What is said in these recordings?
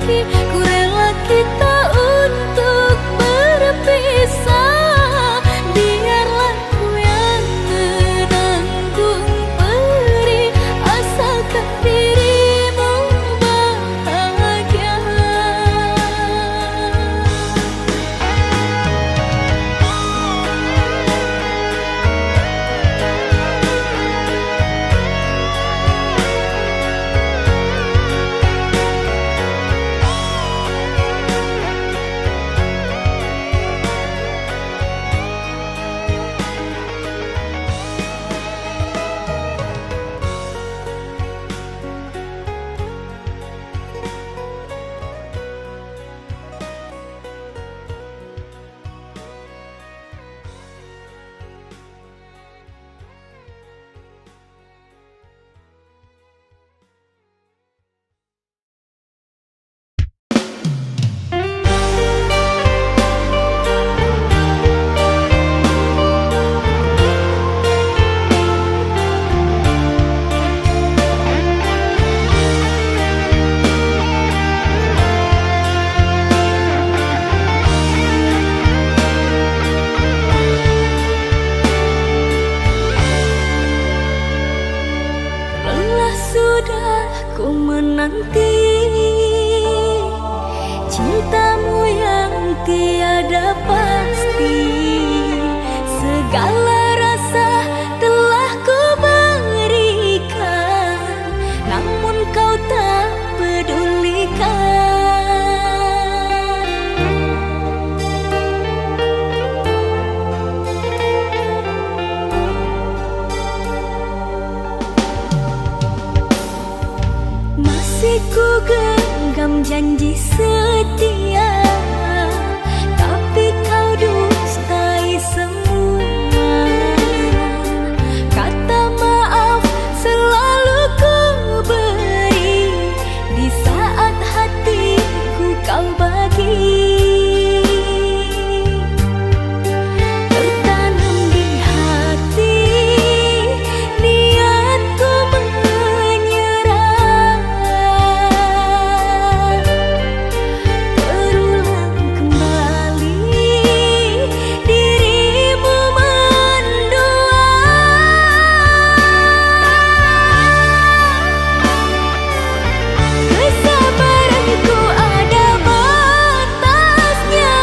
lagi, ku rela kita untuk berpisah. Biarlah ku yang menanggung perih, asalkan dirimu bahagia. Sudah ku menanti cintamu yang tiada pasti. Segala rasa telah ku berikan, namun kau tak pedulikan. Masih ku genggam janji setia, tapi kau dustai semua. Kata maaf selalu ku beri, di saat hatiku kau bagi. Tertanam di hati niatku menyerah. Terulang kembali dirimu mendua. Kesabaranku ada batasnya,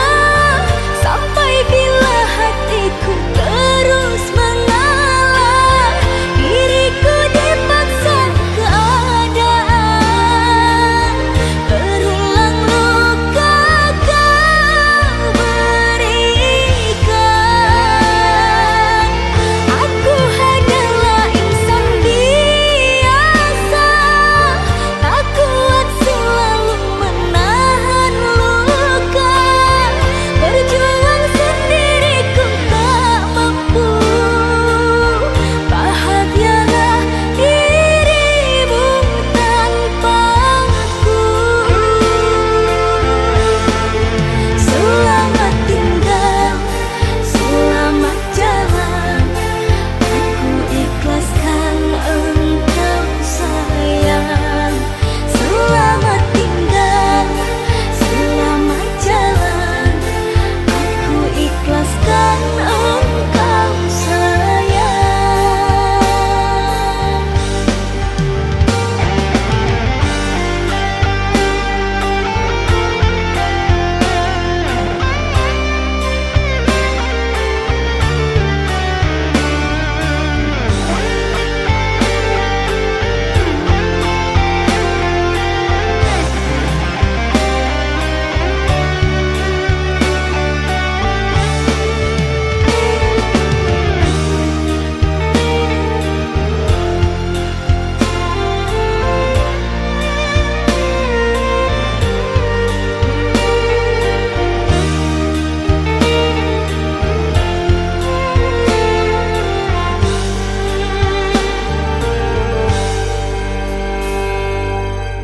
sampai bila hatiku terus mengalah. Diriku dipaksa keadaan, berulang luka kau berikan. Aku hanyalah insan biasa, tak kuat selalu menahan luka. Berjuang sendiriku tak mampu, bahagialah dirimu tanpaku. Selamat tinggal, selamat jalan, aku ikhlaskan engkau sayang. Selamat tinggal, selamat jalan, aku ikhlaskan engkau sayang.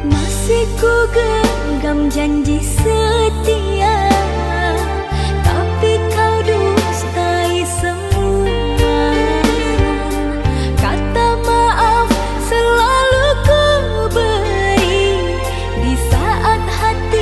Masih ku genggam janji setia, tapi kau dustai semua. Kata maaf selalu ku beri, di saat hati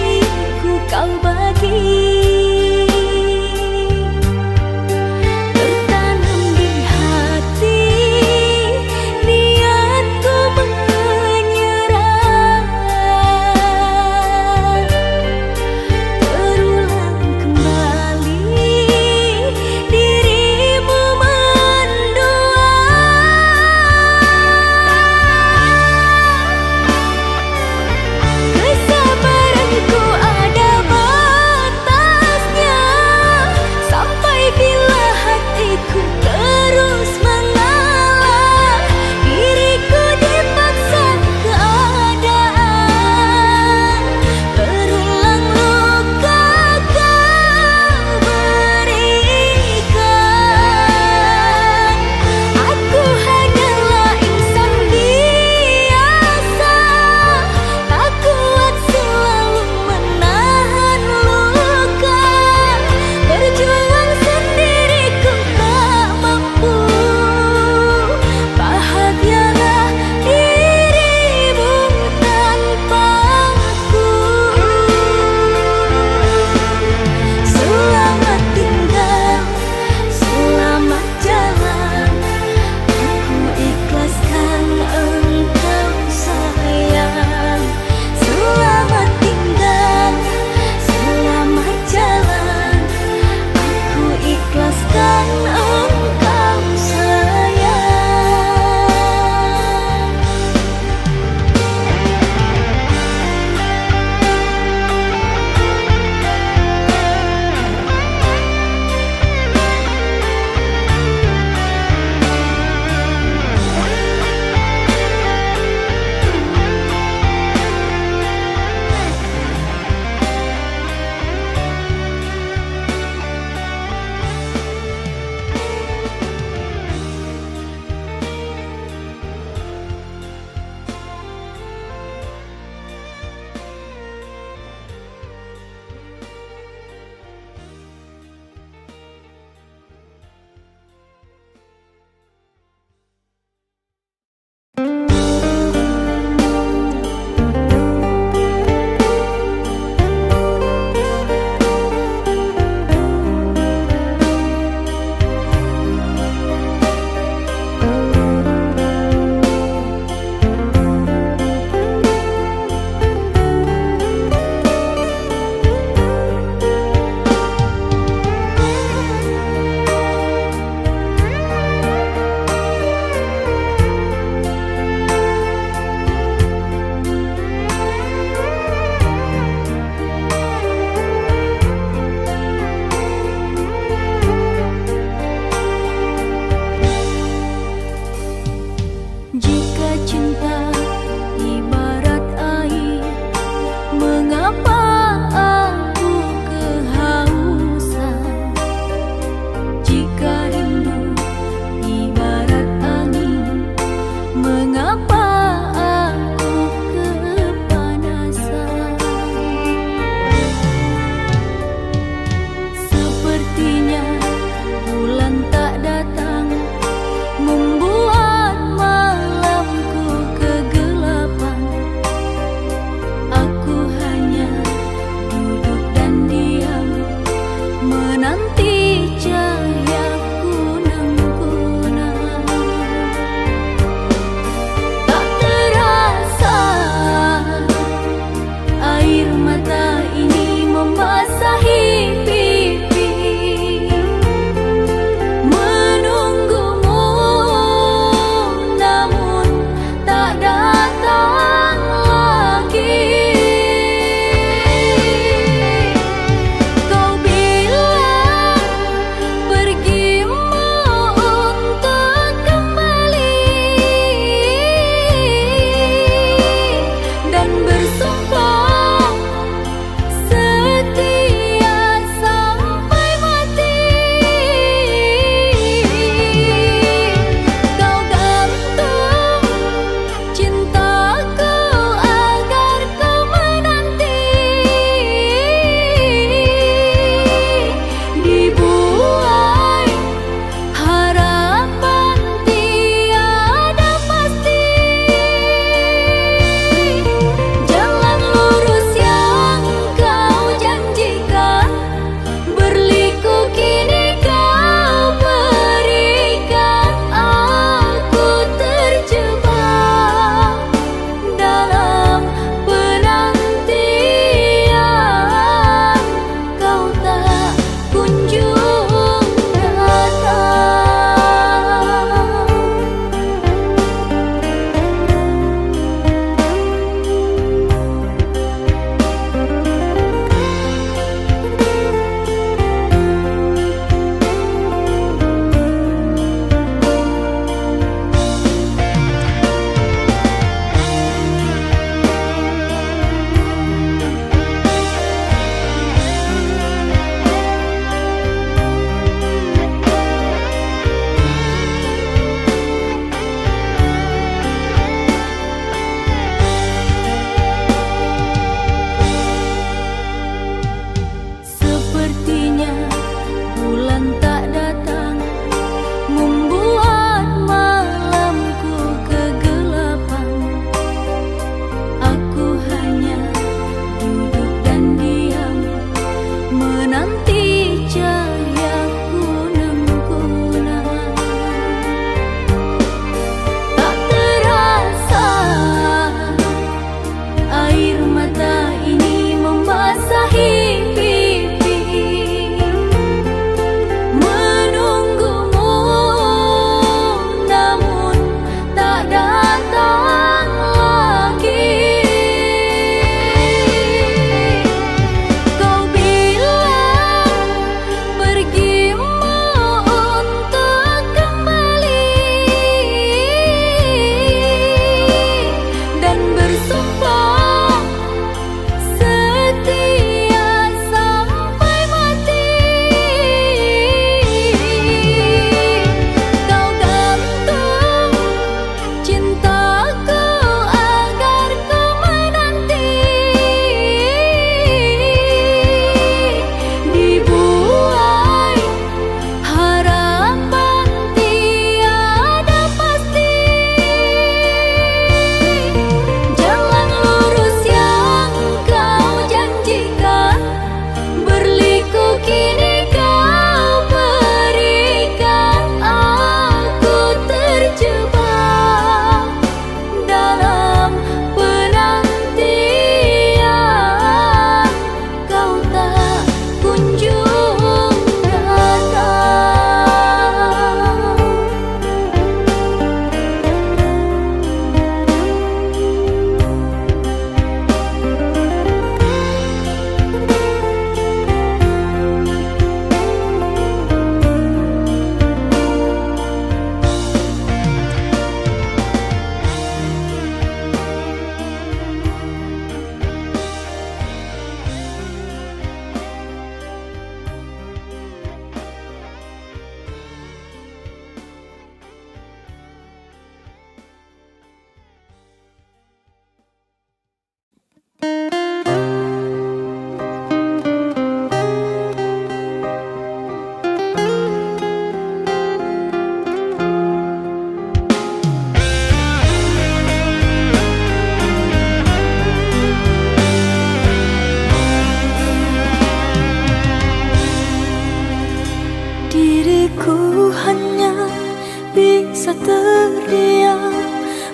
terdiam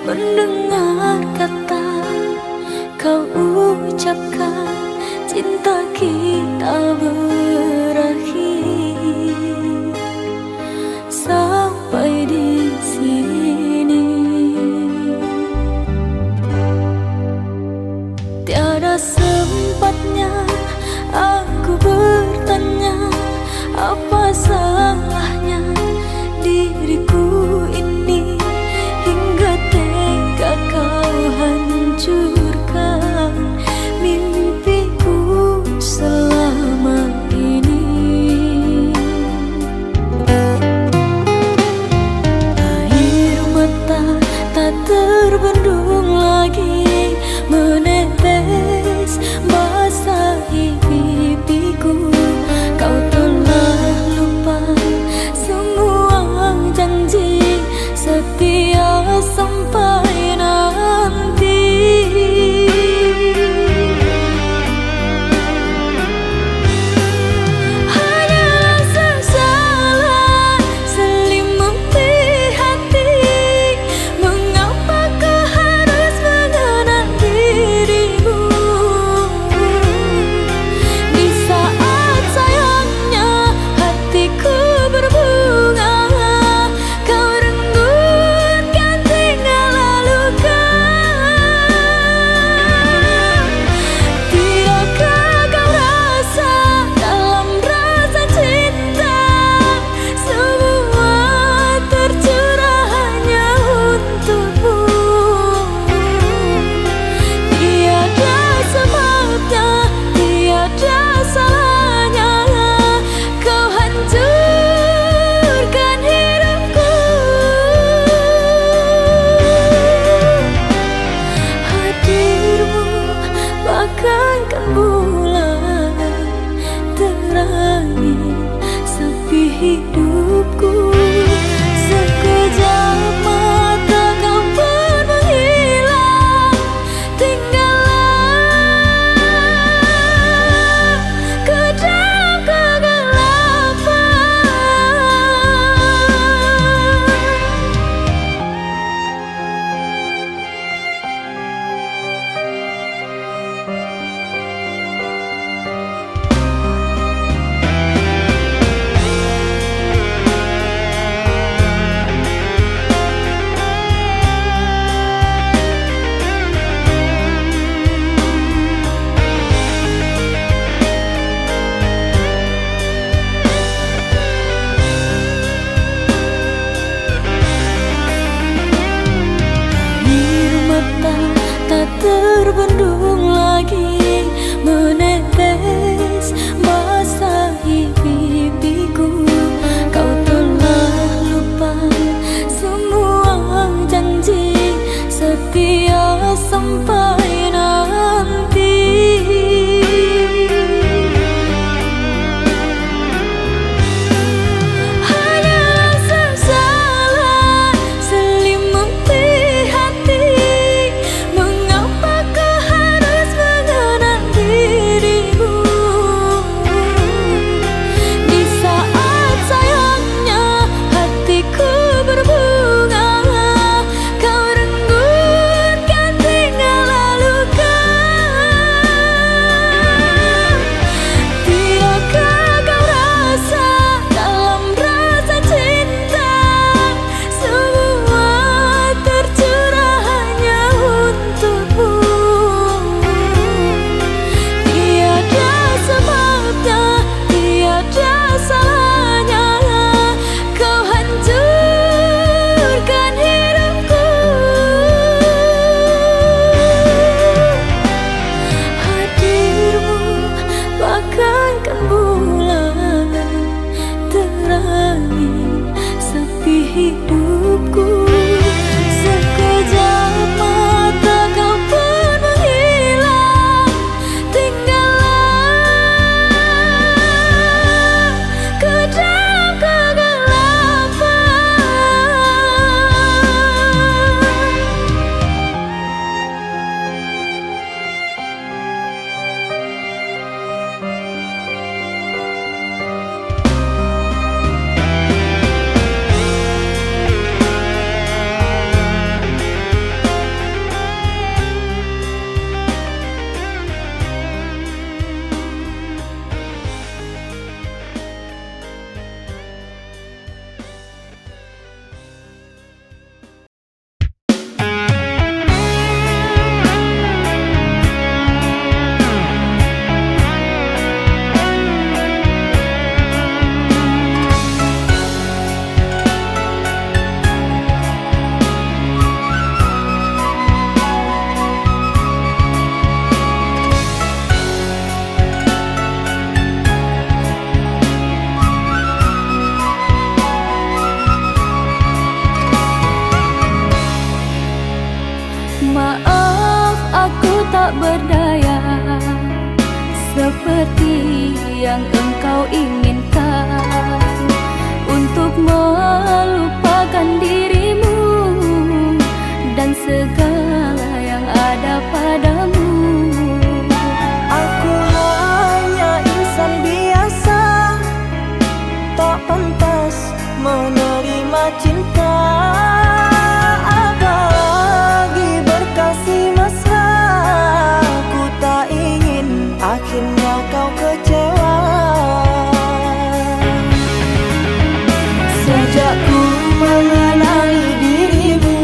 mendengar kata kau ucapkan, cinta kita berakhir sampai di sini. Tiada sempatnya aku bertanya, apa salahnya diriku ini, hingga tega kau hancurkan mimpiku selama seperti yang engkau inginkan, untuk melupakan dirimu dan segala yang ada padamu. Aku hanya insan biasa, tak pantas menerima cinta, apalagi berkasih mesra. Ku tak ingin akhirnya kau kecewa. Sejak ku mengenali dirimu,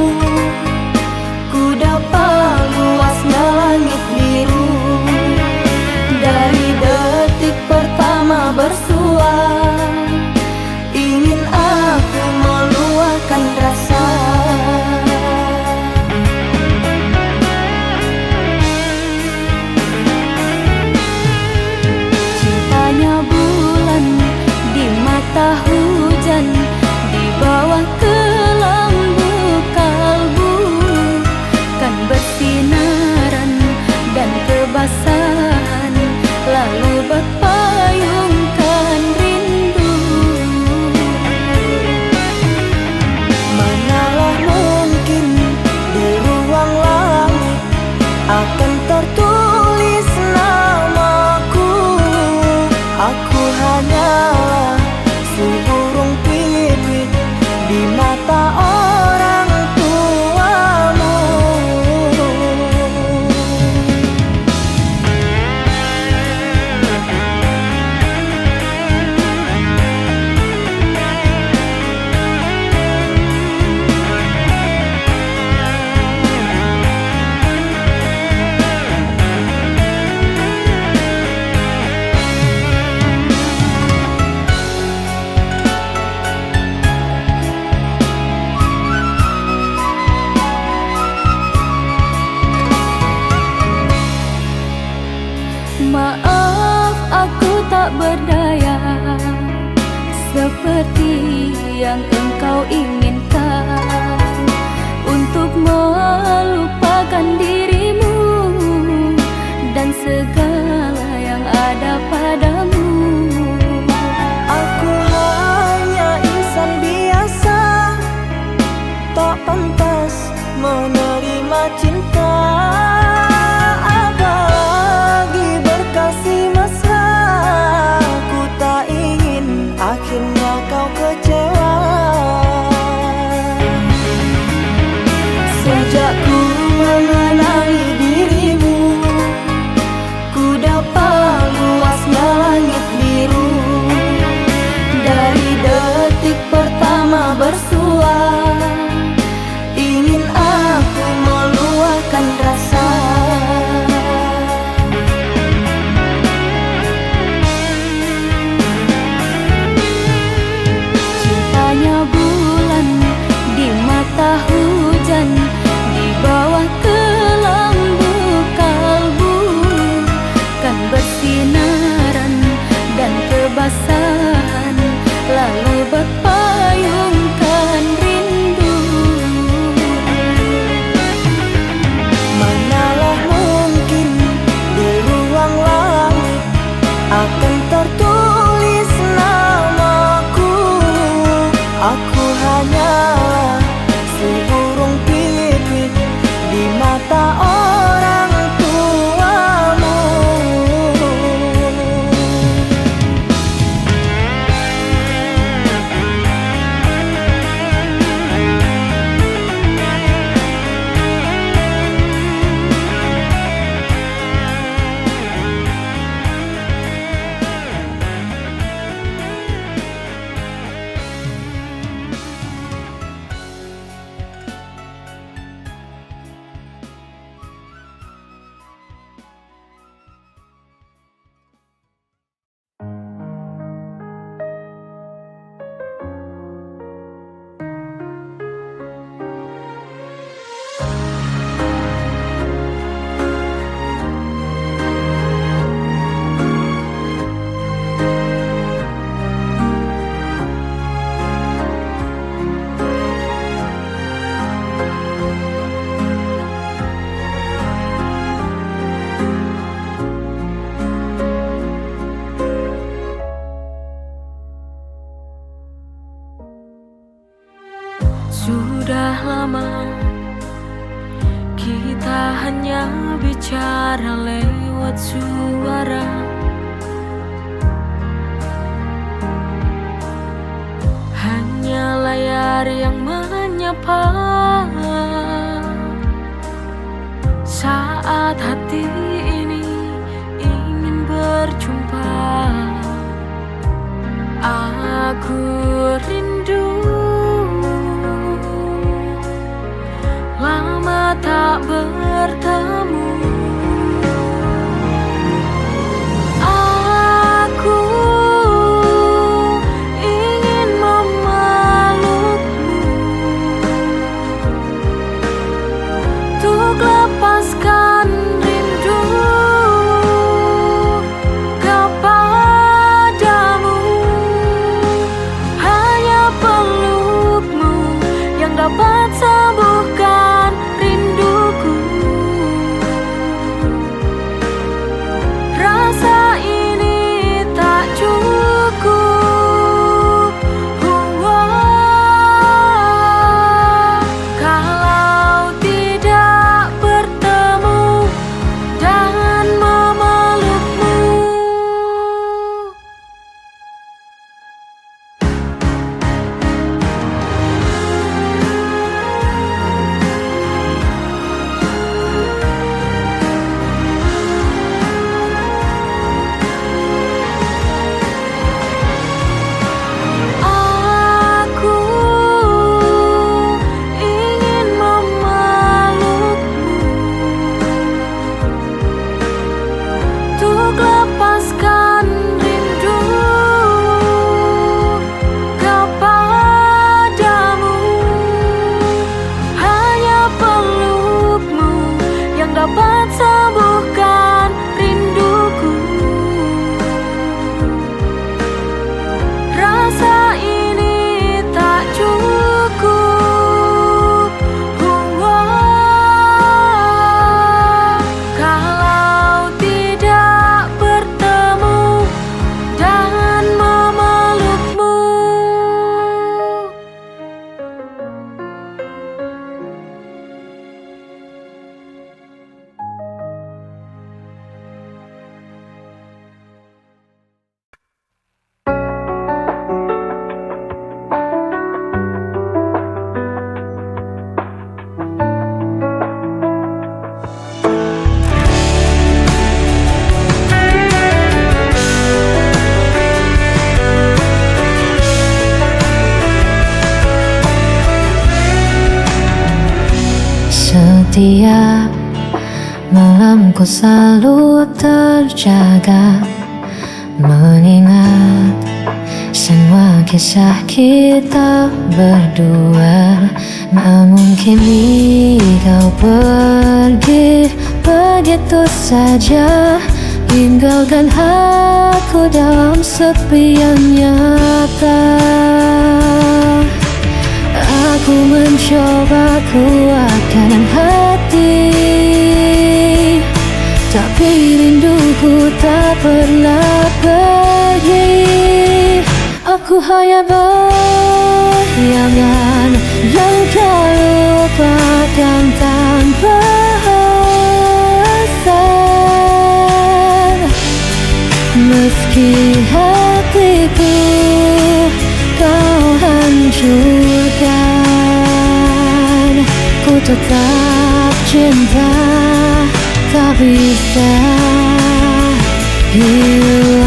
ku dapat luasnya langit biru. Dari detik pertama bersua, ingin aku meluahkan rasa. Cintanya bulan di mata hujan, di bawah kelambu kalbu, kan bersinaran dan kebasahan, lalu berpayungkan rindu. Manalah mungkin di ruang langit akan tertulis namaku. Aku hanyalah seburung pipit di mata orang tuamu. Maaf aku tak berdaya, seperti yang engkau inginkan, untuk melupakan dirimu dan segala yang ada padamu. Aku hanya insan biasa, tak pantas menerima cinta, apalagi berkasih mesra. Ku tak ingin akhirnya kau kecewa. Sejak ku mengenal sudah lama kita hanya bicara lewat suara. Hanya layar yang menyapa saat hati ini ingin berjumpa. Aku rindu, lama tak bertemu. Aku ingin memelukmu untuk lepaskan rindu kepadamu. Hanya pelukmu yang dapat sembuhkan rinduku. Rasa ini tak cukup. Kalau tidak bertemu dan memelukmu. Aku ingin memelukmu untuk lepaskan rindu kepadamu. Hanya pelukmu yang dapat sembuhkan rinduku. Rasa ini tak cukup. Kalau tidak bertemu dan memelukmu. Setiap malamku selalu terjaga, mengingat semua kisah kita berdua. Namun kini kau pergi begitu saja, tinggalkan aku dalam sepi yang nyata. Aku mencoba kuatkan hati, tapi rinduku tak pernah pergi. Aku hanya bayangan yang kau lupakan tanpa alasan. Meski hatiku kau hancurkan, ku tetap cinta, tak bisa hilang.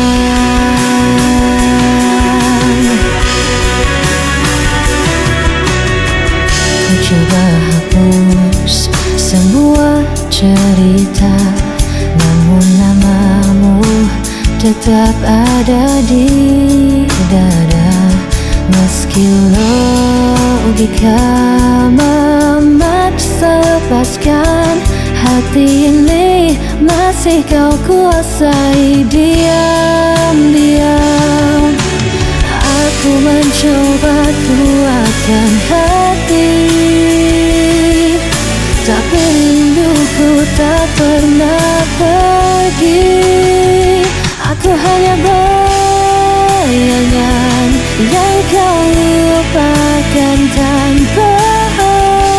Ku coba hapus semua cerita, namun namamu tetap ada di dada. Meski logika memaksa lepaskan, hati ini masih kau kuasai diam-diam. Aku mencoba kuatkan hati, tapi rinduku tak pernah pergi. Aku hanya bayangan yang kau lupakan tanpa alasan.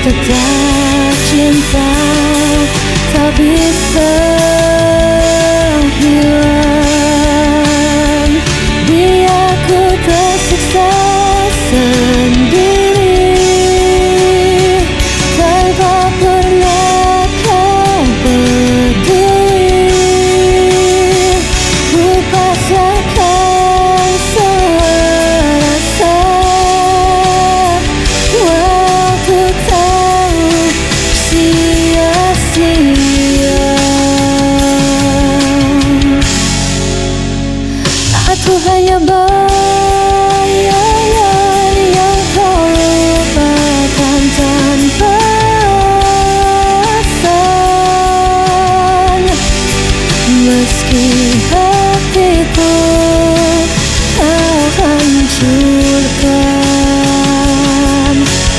tetap cinta, tak bisa hilang. Biar ku tersiksa sendiri, tanpa pernah kau peduli. Ku pasrahkan semua rasa, walau ku tahu sia-sia. Aku hanya bayangan yang kau lupakan tanpa alasan. Meski hatiku kau hancurkan,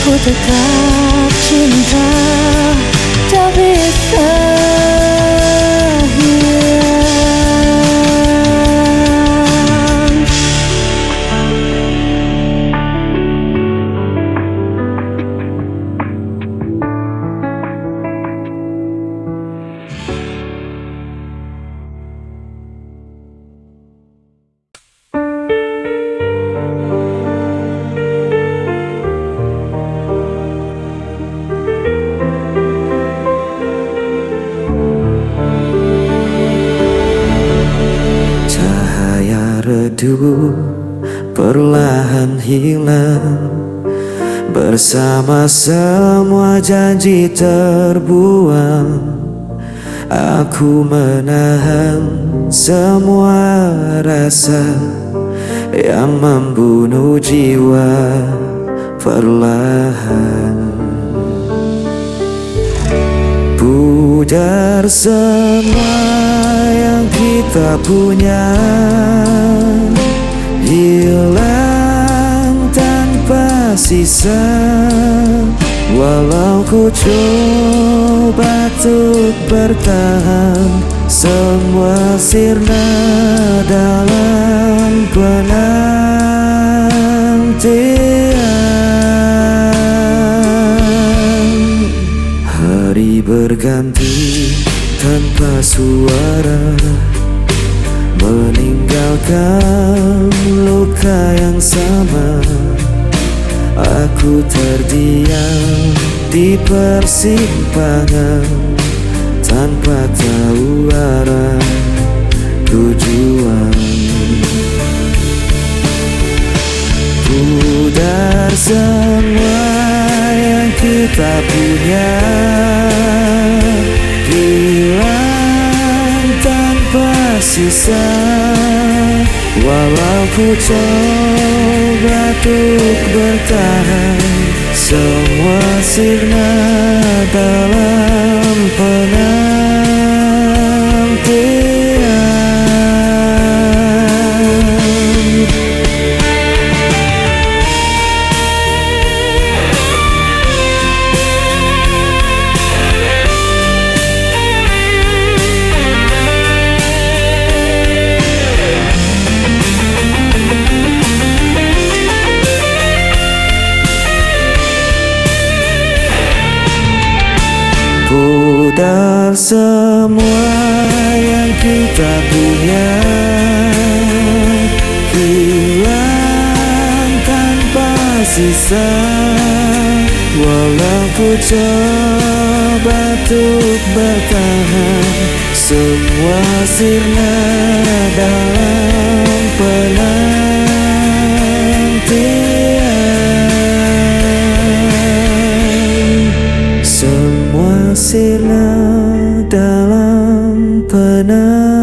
ku tetap cinta, tak bisa hilang. Cahaya redup perlahan hilang, bersama semua janji terbuang. Aku menahan semua rasa yang membunuh jiwa perlahan. Pudar semua yang kita punya, hilang tanpa sisa. Walau ku coba untuk bertahan, semua sirna dalam penantian. Hari berganti tanpa suara, meninggalkan luka yang sama. Aku terdiam di persimpangan, tanpa tahu arah tujuan. Pudar semua yang kita punya, hilang tanpa sisa. Walau ku coba untuk bertahan, semua sirna dalam penantian. Pudar semua yang kita punya, hilang tanpa sisa. Walau ku coba untuk bertahan, semua sirna dalam penantian. Semua sirna dalam penantian.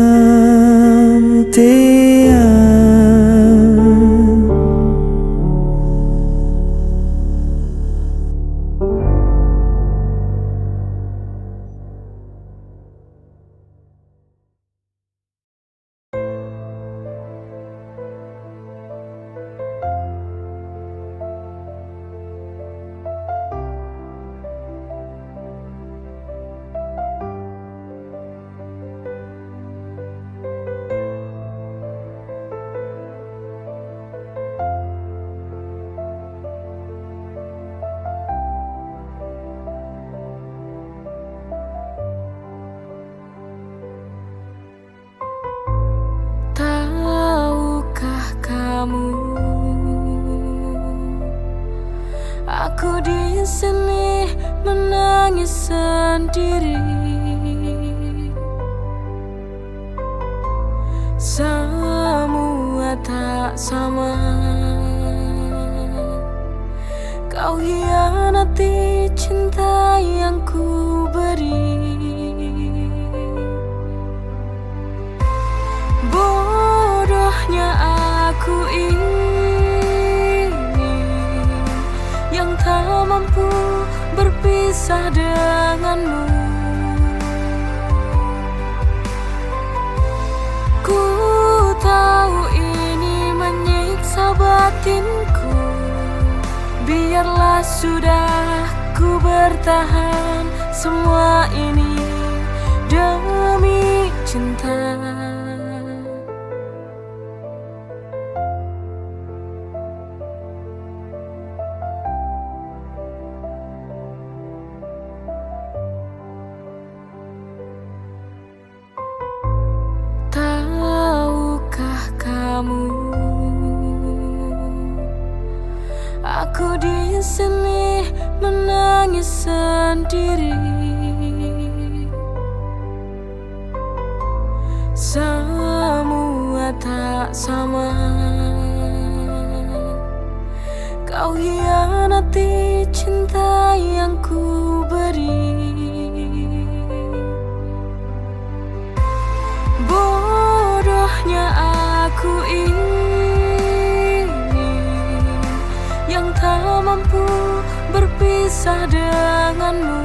di sini menangis sendiri. Semua tak sama. Kau hianati cinta yang ku beri. Bodohnya aku ini yang tak mampu berpisah denganmu. Ku tahu ini menyiksa batinku. Biarlah sudah ku bertahan semua ini demi cinta. Tahukah kamu, aku di sini menangis sendiri. Semua tak sama. Kau hianati cinta yang ku beri. Bodohnya aku ini yang tak mampu berpisah denganmu.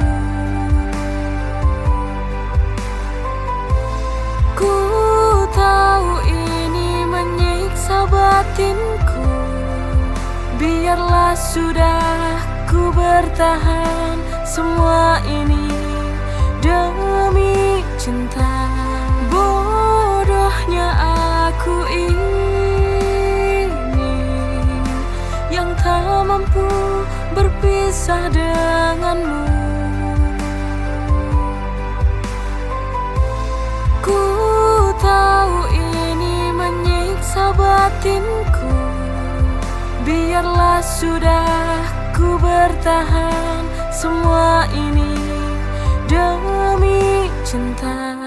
Ku tahu ini menyiksa batinku. Biarlah sudah ku bertahan semua ini demi cinta. Bodohnya aku ini yang tak mampu berpisah denganmu. Ku tahu ini menyiksa batinku. Biarlah sudah ku bertahan semua ini demi cinta.